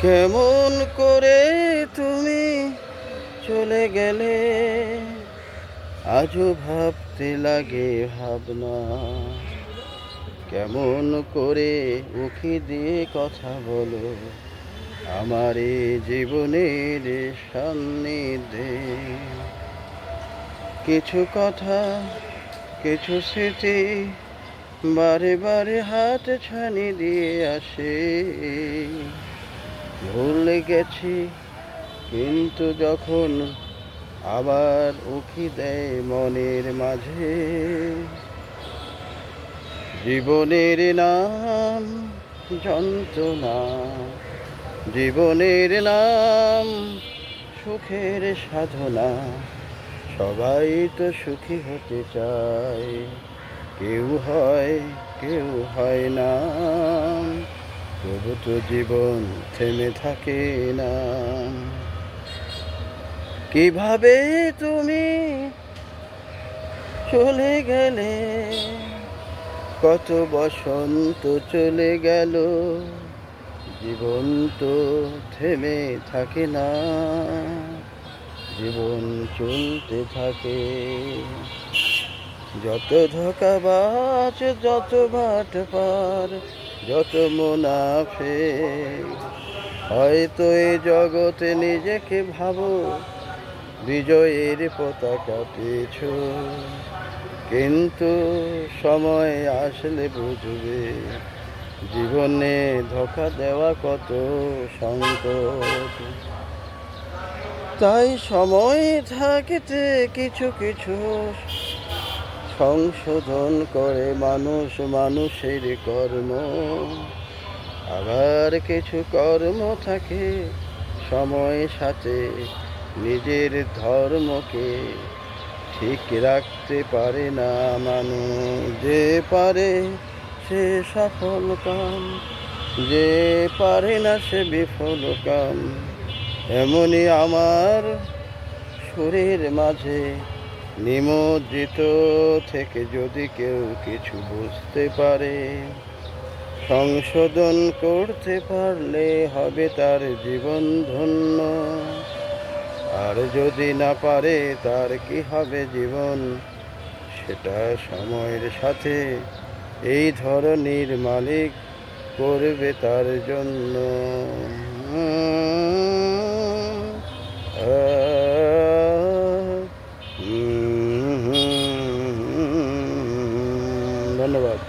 কেমন করে তুমি চলে গেলে, আজও ভাবতে লাগে ভাবনা। কেমন করে উকি দিয়ে কথা বলো আমার এই জীবনের সান্নিধ্যে। কিছু কথা, কিছু স্মৃতি বারে বারে হাত ছানি দিয়ে আসে। ভুলে গেছি কিন্তু যখন আবার উকি দেয় মনের মাঝে, জীবনের নাম যন্ত্রণা, জীবনের নাম সুখের সাধনা। সবাই তো সুখী হতে চায়, কেউ হয় কেউ হয় না, তবু তো জীবন থেমে থাকে না। কিভাবে তুমি চলে গেলে, কত বসন্ত চলে গেল, জীবন তো থেমে থাকে না, জীবন চলতে থাকে। যত ধোঁকাবাজ, যত বাটপার, যত মুনাফিক, হয়তো এই জগতে নিজেকে ভাবো বিজয়ের পতাকা পেয়েছো, কিন্তু সময় আসলে বুঝবে জীবনে ধোঁকা দেওয়া কত সংকট। তাই সময় থাকতে কিছু কিছু সংশোধন করে মানুষ মানুষের কর্ম। আবার কিছু কর্ম থাকে সময়ের সাথে নিজের ধর্মকে ঠিক রাখতে পারে না মানুষ। যে পারে সে সফল কাম, যে পারে না সে বিফল কাম। এমনই আমার সুরের মাঝে নিমজ্জিত থেকে যদি কেউ কিছু বুঝতে পারে, সংশোধন করতে পারলে হবে তার জীবন ধন্য। আর যদি না পারে তার কি হবে জীবন, সেটা সময়ের সাথে এই ধরনের মালিক করবে তার জন্য। ধন্যবাদ।